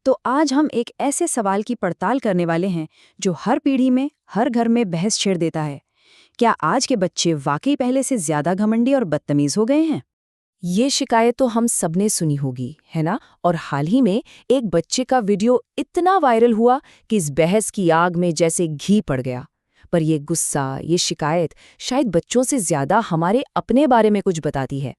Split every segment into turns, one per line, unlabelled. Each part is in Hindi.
तो आज हम एक ऐसे सवाल की पड़ताल करने वाले हैं जो हर पीढ़ी में, हर घर में बहस छेड़ देता है। क्या आज के बच्चे वाकई पहले से ज्यादा घमंडी और बदतमीज हो गए हैं?
ये शिकायत तो हम सबने सुनी होगी, है ना? और हाल ही में एक बच्चे का वीडियो इतना वायरल हुआ कि इस बहस की आग में जैसे घी पड़ गया। पर ये गुस्सा, ये शिकायत शायद बच्चों से ज्यादा हमारे अपने बारे में कुछ बताती है।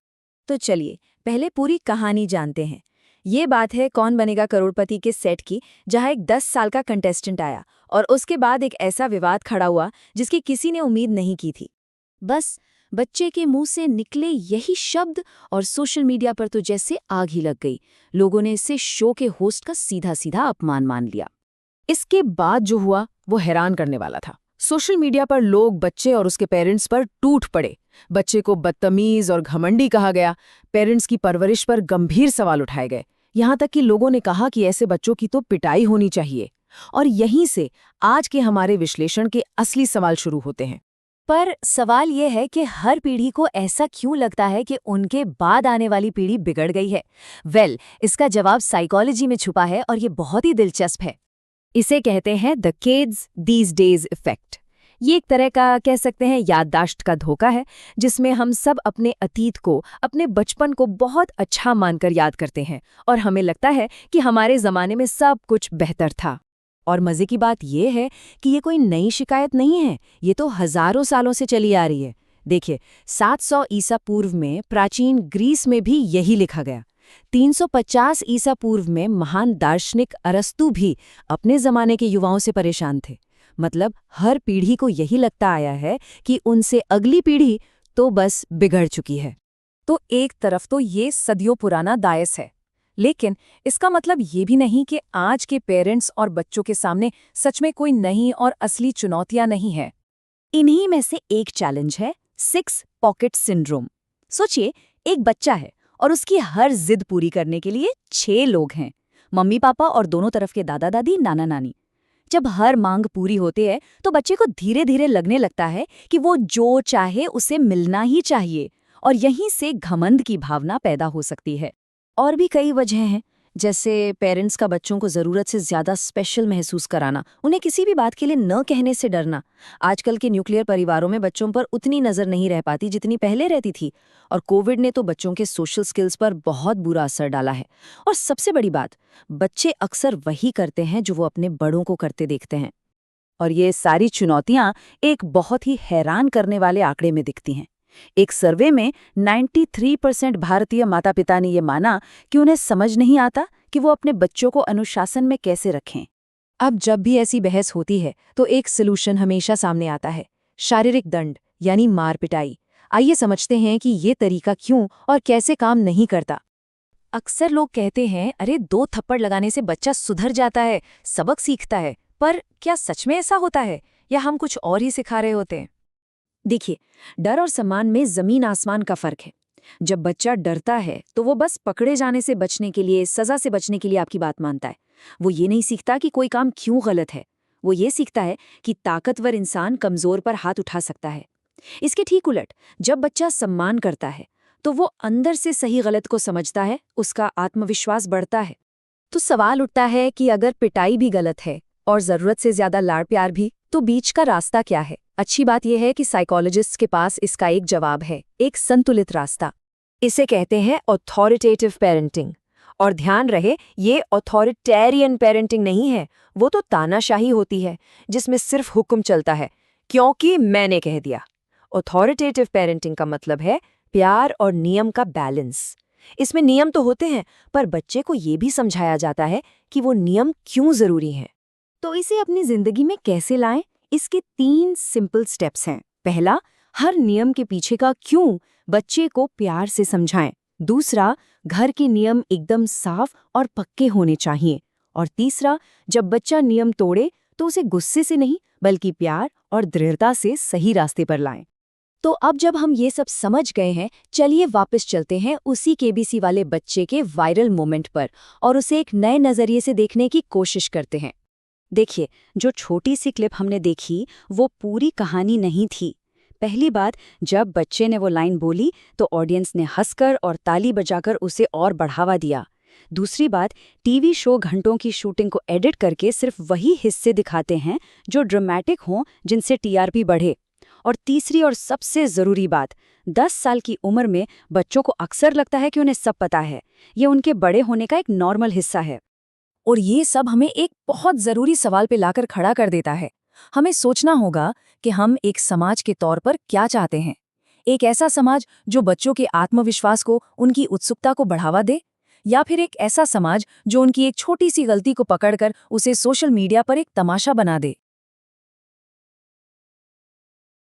तो चलिए पहले पूरी कहानी जानते हैं। ये बात है कौन बनेगा करोड़पति के सेट की, जहां एक 10 साल का कंटेस्टेंट आया और उसके बाद एक ऐसा विवाद खड़ा हुआ जिसकी किसी ने उम्मीद नहीं की थी। बस बच्चे के मुंह से निकले यही शब्द और सोशल मीडिया पर तो जैसे आग ही लग गई। लोगों ने इसे शो के होस्ट का सीधा सीधा अपमान मान लिया।
इसके बाद जो हुआ वो हैरान करने वाला था। सोशल मीडिया पर लोग बच्चे और उसके पेरेंट्स पर टूट पड़े। बच्चे को बदतमीज और घमंडी कहा गया। पेरेंट्स की परवरिश पर गंभीर सवाल उठाए गए। यहाँ तक कि लोगों ने कहा कि ऐसे बच्चों की तो पिटाई होनी चाहिए। और यहीं से आज के हमारे विश्लेषण के असली सवाल शुरू होते हैं।
पर सवाल ये है कि हर पीढ़ी को ऐसा क्यों लगता है कि उनके बाद आने वाली पीढ़ी बिगड़ गई है? इसका जवाब साइकोलॉजी में छुपा है और ये बहुत ही दिलचस्प है। इसे कहते हैं the kids these days effect. ये एक तरह का कह सकते हैं याददाश्त का धोखा है, जिसमें हम सब अपने अतीत को, अपने बचपन को बहुत अच्छा मानकर याद करते हैं और हमें लगता है कि हमारे ज़माने में सब कुछ बेहतर था। और मज़े की बात यह है कि ये कोई नई शिकायत नहीं है, ये तो हज़ारों सालों से चली आ रही है। देखिए, 700 ईसा पूर्व में प्राचीन ग्रीस में भी यही लिखा गया। 350 ईसा पूर्व में महान दार्शनिक अरस्तु भी अपने ज़माने के युवाओं से परेशान थे। मतलब हर पीढ़ी को यही लगता आया है कि उनसे अगली पीढ़ी तो बस बिगड़ चुकी है। तो एक तरफ तो ये सदियों पुराना दायस है, लेकिन इसका मतलब ये भी नहीं कि आज के पेरेंट्स और बच्चों के सामने सच में कोई नई और असली चुनौतियां नहीं है। इन्हीं में से एक चैलेंज है 6 पॉकेट सिंड्रोम। सोचिए, एक बच्चा है और उसकी हर जिद पूरी करने के लिए 6 लोग हैं, मम्मी पापा और दोनों तरफ के दादा दादी, नाना नानी। जब हर मांग पूरी होती है तो बच्चे को धीरे धीरे लगने लगता है कि वो जो चाहे उसे मिलना ही चाहिए, और यहीं से घमंड की भावना पैदा हो सकती है। और भी कई वजह हैं, जैसे पेरेंट्स का बच्चों को ज़रूरत से ज़्यादा स्पेशल महसूस कराना, उन्हें किसी भी बात के लिए न कहने से डरना। आजकल के न्यूक्लियर परिवारों में बच्चों पर उतनी नज़र नहीं रह पाती जितनी पहले रहती थी। और कोविड ने तो बच्चों के सोशल स्किल्स पर बहुत बुरा असर डाला है। और सबसे बड़ी बात, बच्चे अक्सर वही करते हैं जो वो अपने बड़ों को करते देखते हैं। और ये सारी चुनौतियां एक बहुत ही हैरान करने वाले आंकड़े में दिखती हैं। एक सर्वे में 93% भारतीय माता पिता ने ये माना कि उन्हें समझ नहीं आता कि वो अपने बच्चों को अनुशासन में कैसे रखें। अब जब भी ऐसी बहस होती है तो एक सलूशन हमेशा सामने आता है, शारीरिक दंड यानी मार पिटाई। आइए समझते हैं कि ये तरीका क्यों और कैसे काम नहीं करता। अक्सर लोग कहते हैं, अरे 2 थप्पड़ लगाने से बच्चा सुधर जाता है, सबक सीखता है। पर क्या सच में ऐसा होता है या हम कुछ और ही सिखा रहे होते हैं? देखिए, डर और सम्मान में जमीन आसमान का फर्क है। जब बच्चा डरता है तो वो बस पकड़े जाने से बचने के लिए, सजा से बचने के लिए आपकी बात मानता है। वो ये नहीं सीखता कि कोई काम क्यों गलत है। वो ये सीखता है कि ताकतवर इंसान कमजोर पर हाथ उठा सकता है। इसके ठीक उलट, जब बच्चा सम्मान करता है तो वो अंदर से सही गलत को समझता है, उसका आत्मविश्वास बढ़ता है। तो सवाल उठता है कि अगर पिटाई भी गलत है और जरूरत से ज्यादा लाड़ प्यार भी, तो बीच का रास्ता क्या है? अच्छी बात यह है कि साइकोलॉजिस्ट्स के पास इसका एक जवाब है, एक संतुलित रास्ता। इसे कहते हैं ऑथॉरिटेटिव पेरेंटिंग। और ध्यान रहे, ये ऑथॉरिटेरियन पेरेंटिंग नहीं है। वो तो तानाशाही होती है जिसमें सिर्फ हुक्म चलता है, क्योंकि मैंने कह दिया। ऑथॉरिटेटिव पेरेंटिंग का मतलब है प्यार और नियम का बैलेंस। इसमें नियम तो होते हैं, पर बच्चे को ये भी समझाया जाता है कि वो नियम क्यों जरूरी हैं। तो इसे अपनी जिंदगी में कैसे लाएं? इसके 3 सिंपल स्टेप्स हैं। पहला, हर नियम के पीछे का क्यों बच्चे को प्यार से समझाएं। दूसरा, घर के नियम एकदम साफ और पक्के होने चाहिए। और तीसरा, जब बच्चा नियम तोड़े तो उसे गुस्से से नहीं बल्कि प्यार और दृढ़ता से सही रास्ते पर लाएं। तो अब जब हम ये सब समझ गए हैं, चलिए वापस चलते हैं उसी केबीसी वाले बच्चे के वायरल मोमेंट पर और उसे एक नए नजरिए से देखने की कोशिश करते हैं। देखिए, जो छोटी सी क्लिप हमने देखी वो पूरी कहानी नहीं थी। पहली बात, जब बच्चे ने वो लाइन बोली तो ऑडियंस ने हंसकर और ताली बजाकर उसे और बढ़ावा दिया।
दूसरी बात, टीवी शो घंटों की शूटिंग को एडिट करके सिर्फ वही हिस्से दिखाते हैं जो ड्रामेटिक हों, जिनसे टीआरपी बढ़े। और तीसरी और सबसे ज़रूरी बात, 10 साल की उम्र में बच्चों को अक्सर लगता है कि उन्हें सब पता है। ये उनके बड़े होने का एक नॉर्मल हिस्सा है।
और ये सब हमें एक बहुत ज़रूरी सवाल पे लाकर खड़ा कर देता है। हमें सोचना होगा कि हम एक समाज के तौर पर क्या चाहते हैं। एक ऐसा समाज जो बच्चों के आत्मविश्वास को, उनकी उत्सुकता को बढ़ावा दे, या फिर एक ऐसा समाज जो उनकी एक छोटी सी गलती को पकड़कर उसे सोशल मीडिया पर एक तमाशा बना दे।